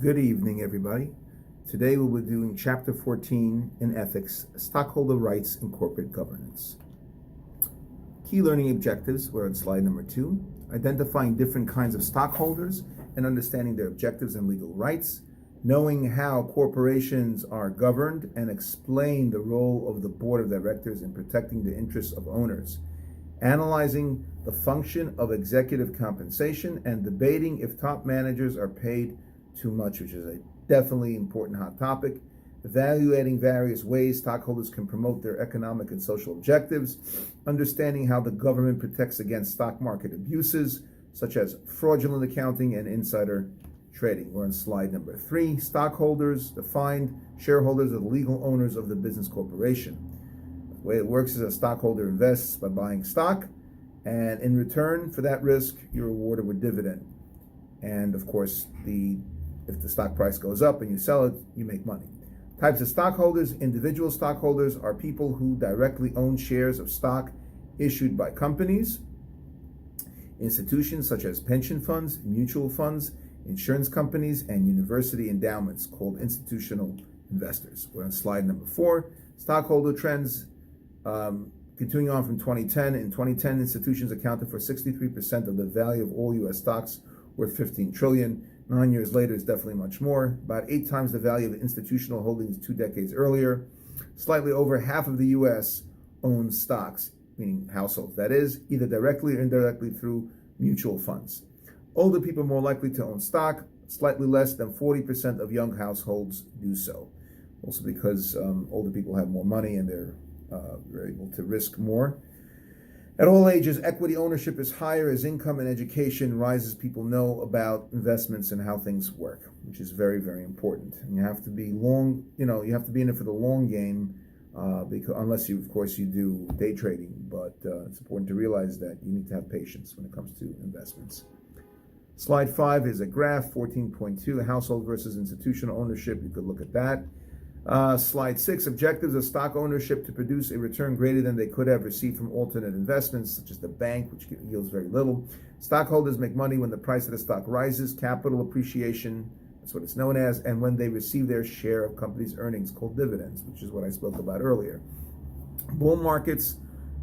Good evening, everybody. Today we'll be doing Chapter 14 in Ethics, Stockholder Rights in Corporate Governance. Key learning objectives, we're on slide number 2. Identifying different kinds of stockholders and understanding their objectives and legal rights. Knowing how corporations are governed and explain the role of the board of directors in protecting the interests of owners. Analyzing the function of executive compensation and debating if top managers are paid too much, which is a definitely important hot topic. Evaluating various ways stockholders can promote their economic and social objectives. Understanding how the government protects against stock market abuses, such as fraudulent accounting and insider trading. We're on slide number 3. Stockholders, defined shareholders are the legal owners of the business corporation. The way it works is a stockholder invests by buying stock, and in return for that risk, you're rewarded with dividend. And of course, if the stock price goes up and you sell it, you make money. Types of stockholders. Individual stockholders are people who directly own shares of stock issued by companies, institutions such as pension funds, mutual funds, insurance companies, and university endowments, called institutional investors. We're on slide number 4. Stockholder trends. Continuing on from 2010, in 2010, institutions accounted for 63% of the value of all U.S. stocks, worth $15 trillion. 9 years later, it's definitely much more. About 8 times the value of institutional holdings 2 decades earlier. Slightly over half of the U.S. owns stocks, meaning households, that is, either directly or indirectly through mutual funds. Older people are more likely to own stock. Slightly less than 40% of young households do so. Also because older people have more money and they're able to risk more. At all ages, equity ownership is higher as income and education rises. People know about investments and how things work, which is very, very important. And you have to be you have to be in it for the long game, because unless you, of course, you do day trading. But it's important to realize that you need to have patience when it comes to investments. Slide 5 is a graph, 14.2, household versus institutional ownership. You could look at that. Slide 6, objectives of stock ownership to produce a return greater than they could have received from alternate investments, such as the bank, which yields very little. Stockholders make money when the price of the stock rises, capital appreciation, that's what it's known as, and when they receive their share of companies' earnings, called dividends, which is what I spoke about earlier. Bull markets,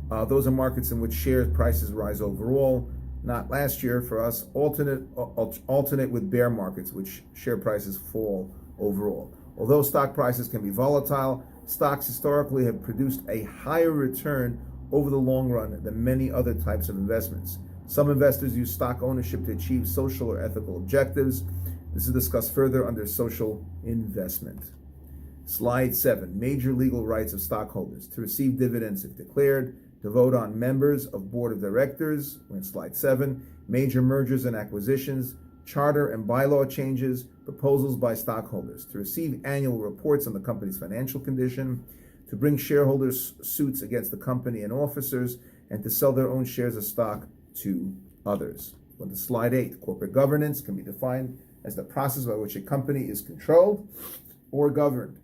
those are markets in which share prices rise overall. Not last year for us. Alternate with bear markets, which share prices fall overall. Although stock prices can be volatile, stocks historically have produced a higher return over the long run than many other types of investments. Some investors use stock ownership to achieve social or ethical objectives. This is discussed further under social investment. Slide 7, major legal rights of stockholders: to receive dividends if declared, to vote on members of board of directors. We're in slide 7. Major mergers and acquisitions, charter and bylaw changes, proposals by stockholders, to receive annual reports on the company's financial condition, to bring shareholders' suits against the company and officers, and to sell their own shares of stock to others. On to slide 8, corporate governance can be defined as the process by which a company is controlled or governed.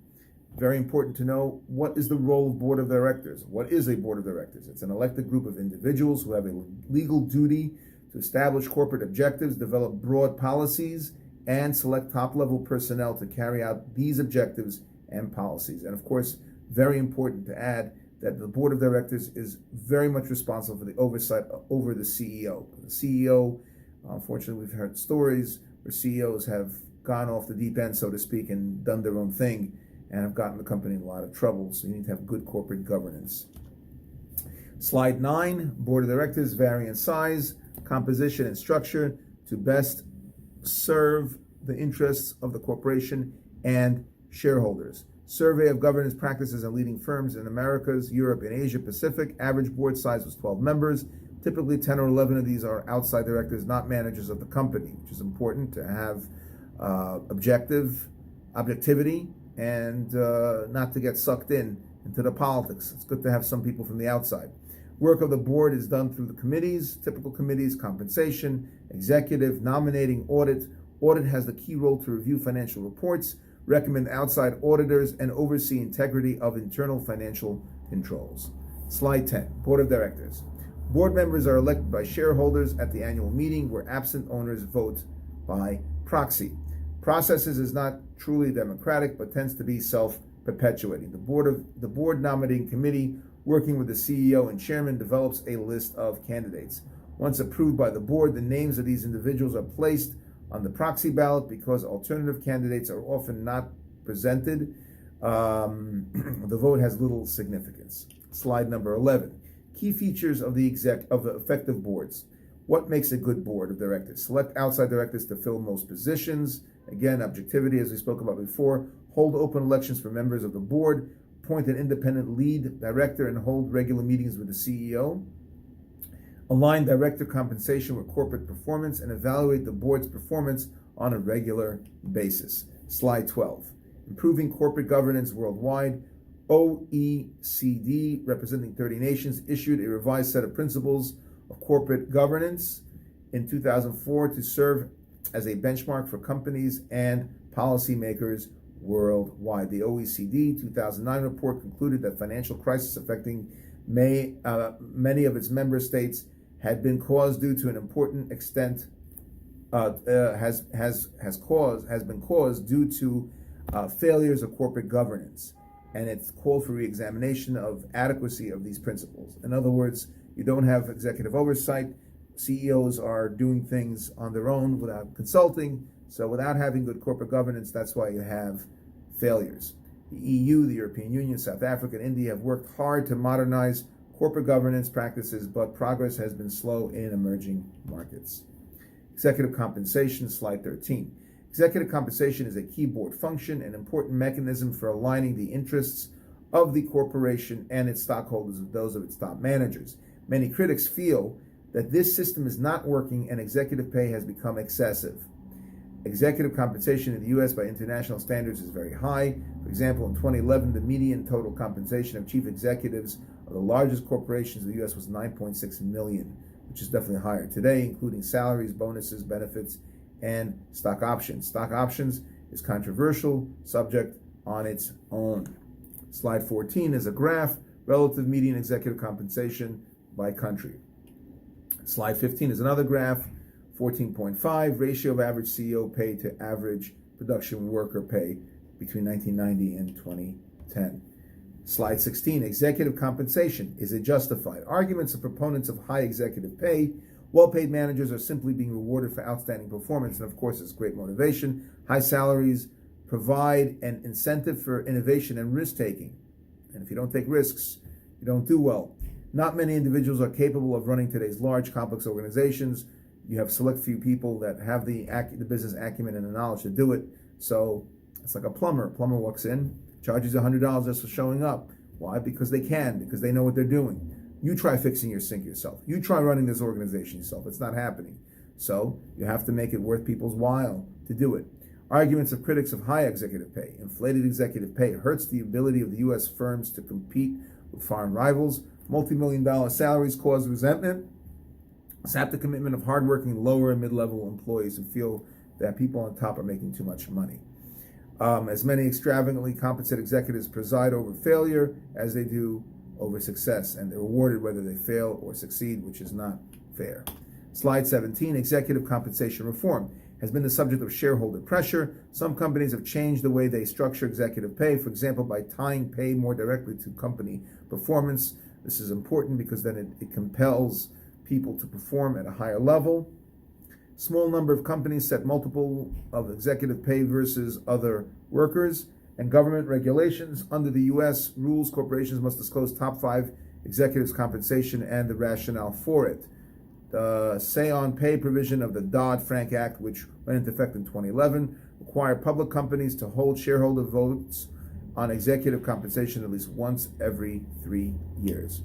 Very important to know, what is the role of board of directors? What is a board of directors? It's an elected group of individuals who have a legal duty to establish corporate objectives, develop broad policies, and select top-level personnel to carry out these objectives and policies. And of course, very important to add that the board of directors is very much responsible for the oversight over the CEO. The CEO, unfortunately, we've heard stories where CEOs have gone off the deep end, so to speak, and done their own thing and have gotten the company in a lot of trouble. So you need to have good corporate governance. Slide 9, board of directors vary in size, composition, and structure to best serve the interests of the corporation and shareholders. Survey of governance practices in leading firms in Americas, Europe, and Asia Pacific. Average board size was 12 members. Typically 10 or 11 of these are outside directors, not managers of the company, which is important to have objectivity and not to get sucked into the politics. It's good to have some people from the outside. Work of the board is done through the committees, typical committees: compensation, executive, nominating, audit. Audit has the key role to review financial reports, recommend outside auditors, and oversee integrity of internal financial controls. Slide 10, board of directors. Board members are elected by shareholders at the annual meeting, where absent owners vote by proxy. Processes is not truly democratic, but tends to be self-perpetuating. The board nominating committee, working with the CEO and chairman, develops a list of candidates. Once approved by the board, the names of these individuals are placed on the proxy ballot. Because alternative candidates are often not presented, the vote has little significance. Slide number 11. Key features of the effective boards. What makes a good board of directors? Select outside directors to fill most positions. Again, objectivity, as we spoke about before. Hold open elections for members of the board. Appoint an independent lead director and hold regular meetings with the CEO. Align director compensation with corporate performance and evaluate the board's performance on a regular basis. Slide 12. Improving corporate governance worldwide. OECD, representing 30 nations, issued a revised set of principles of corporate governance in 2004 to serve as a benchmark for companies and policymakers worldwide. The OECD 2009 report concluded that financial crisis affecting many of its member states had been caused due to an important extent has been caused due to failures of corporate governance, and it's called for re-examination of adequacy of these principles. In other words, you don't have executive oversight. CEOs are doing things on their own without consulting. So without having good corporate governance, that's why you have failures. The EU, the European Union, South Africa, and India have worked hard to modernize corporate governance practices, but progress has been slow in emerging markets. Executive compensation, slide 13. Executive compensation is a key board function, an important mechanism for aligning the interests of the corporation and its stockholders with those of its top managers. Many critics feel that this system is not working and executive pay has become excessive. Executive compensation in the U.S. by international standards is very high. For example, in 2011, the median total compensation of chief executives of the largest corporations in the U.S. was $9.6 million, which is definitely higher today, including salaries, bonuses, benefits, and stock options. Stock options is controversial subject on its own. Slide 14 is a graph, relative median executive compensation by country. Slide 15 is another graph, 14.5, ratio of average CEO pay to average production worker pay between 1990 and 2010. Slide 16, executive compensation. Is it justified? Arguments of proponents of high executive pay. Well-paid managers are simply being rewarded for outstanding performance, and of course it's great motivation. High salaries provide an incentive for innovation and risk-taking. And if you don't take risks, you don't do well. Not many individuals are capable of running today's large, complex organizations. You have select few people that have the business acumen and the knowledge to do it. So it's like a plumber. A plumber walks in, charges $100 just for showing up. Why? Because they can, because they know what they're doing. You try fixing your sink yourself. You try running this organization yourself. It's not happening. So you have to make it worth people's while to do it. Arguments of critics of high executive pay. Inflated executive pay hurts the ability of the U.S. firms to compete with foreign rivals. Multi-million-dollar salaries cause resentment, sap the commitment of hardworking lower and mid-level employees who feel that people on top are making too much money. As many extravagantly compensated executives preside over failure as they do over success, and they're rewarded whether they fail or succeed, which is not fair. Slide 17, executive compensation reform has been the subject of shareholder pressure. Some companies have changed the way they structure executive pay, for example, by tying pay more directly to company performance. This is important because then it compels people to perform at a higher level. Small number of companies set multiple of executive pay versus other workers. And government regulations. Under the U.S. rules, corporations must disclose top 5 executives' compensation and the rationale for it. The say-on-pay provision of the Dodd-Frank Act, which went into effect in 2011, require public companies to hold shareholder votes on executive compensation at least once every 3 years.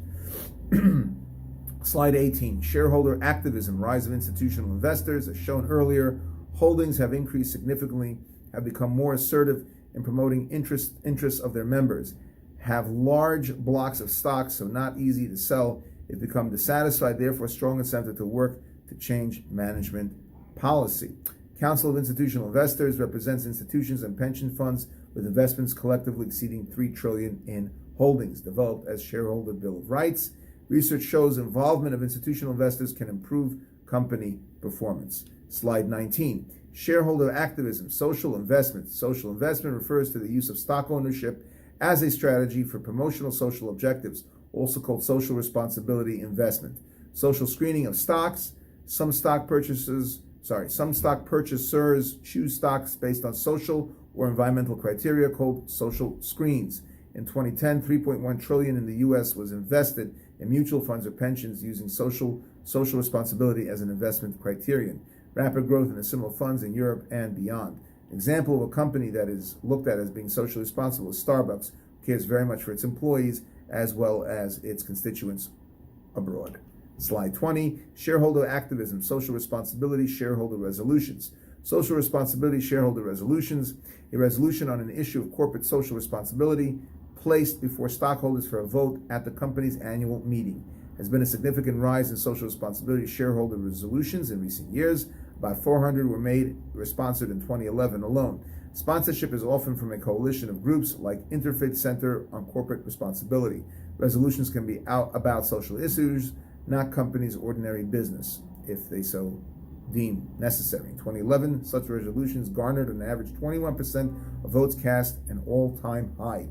Slide 18, shareholder activism, rise of institutional investors. As shown earlier, holdings have increased significantly, have become more assertive in promoting interests of their members, have large blocks of stocks, so not easy to sell. It become dissatisfied, therefore strong incentive to work to change management policy. Council of Institutional Investors represents institutions and pension funds with investments collectively exceeding $3 trillion in holdings, developed as shareholder Bill of Rights. Research shows involvement of institutional investors can improve company performance. Slide 19. Shareholder activism, social investment. Social investment refers to the use of stock ownership as a strategy for promotional social objectives, also called social responsibility investment. Social screening of stocks. Some stock purchasers choose stocks based on social or environmental criteria called social screens. In 2010, $3.1 trillion in the U.S. was invested in mutual funds or pensions using social responsibility as an investment criterion. Rapid growth in the similar funds in Europe and beyond. Example of a company that is looked at as being socially responsible is Starbucks, who cares very much for its employees as well as its constituents abroad. Slide 20, shareholder activism, social responsibility, shareholder resolutions. Social responsibility, shareholder resolutions, a resolution on an issue of corporate social responsibility placed before stockholders for a vote at the company's annual meeting. Has been a significant rise in social responsibility shareholder resolutions in recent years. About 400 were sponsored in 2011 alone. Sponsorship is often from a coalition of groups like Interfaith Center on Corporate Responsibility. Resolutions can be about social issues, not companies' ordinary business, if they so deem necessary. In 2011, such resolutions garnered an average 21% of votes cast, an all-time high.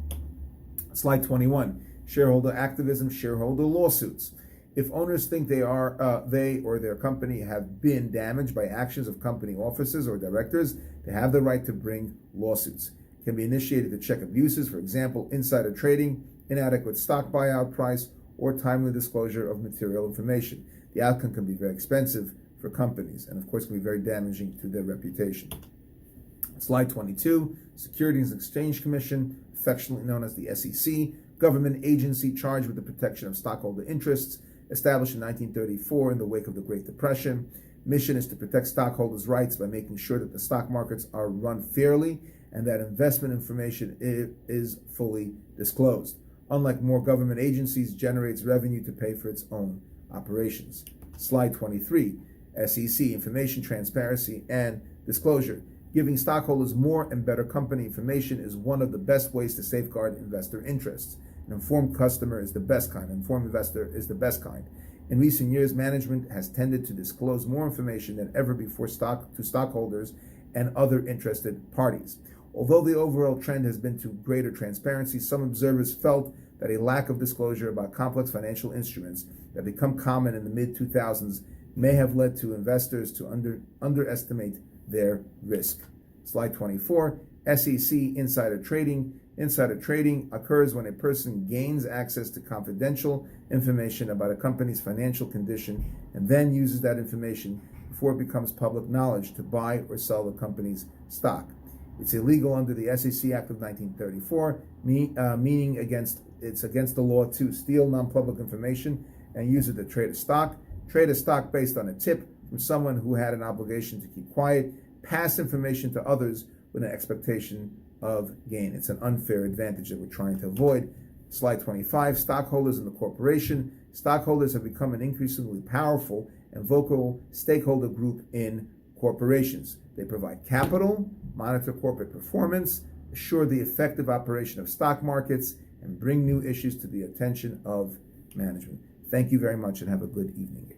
Slide 21, shareholder activism, shareholder lawsuits. If owners think they or their company have been damaged by actions of company officers or directors, they have the right to bring lawsuits. It can be initiated to check abuses, for example, insider trading, inadequate stock buyout price, or timely disclosure of material information. The outcome can be very expensive for companies and, of course, can be very damaging to their reputation. Slide 22, Securities and Exchange Commission, affectionately known as the SEC, government agency charged with the protection of stockholder interests, established in 1934 in the wake of the Great Depression. Mission is to protect stockholders' rights by making sure that the stock markets are run fairly and that investment information is fully disclosed. Unlike more government agencies, generates revenue to pay for its own operations. Slide 23, SEC, information transparency and disclosure. Giving stockholders more and better company information is one of the best ways to safeguard investor interests. An informed customer is the best kind. An informed investor is the best kind. In recent years, management has tended to disclose more information than ever before to stockholders and other interested parties. Although the overall trend has been to greater transparency, some observers felt that a lack of disclosure about complex financial instruments that become common in the mid-2000s may have led to investors to underestimate their risk. Slide 24, SEC insider trading. Insider trading occurs when a person gains access to confidential information about a company's financial condition and then uses that information before it becomes public knowledge to buy or sell the company's stock. It's illegal under the SEC Act of 1934, meaning it's against the law to steal non-public information and use it to trade a stock. Trade a stock based on a tip from someone who had an obligation to keep quiet, pass information to others with an expectation of gain. It's an unfair advantage that we're trying to avoid. Slide 25, stockholders in the corporation. Stockholders have become an increasingly powerful and vocal stakeholder group in corporations. They provide capital, monitor corporate performance, assure the effective operation of stock markets, and bring new issues to the attention of management. Thank you very much and have a good evening.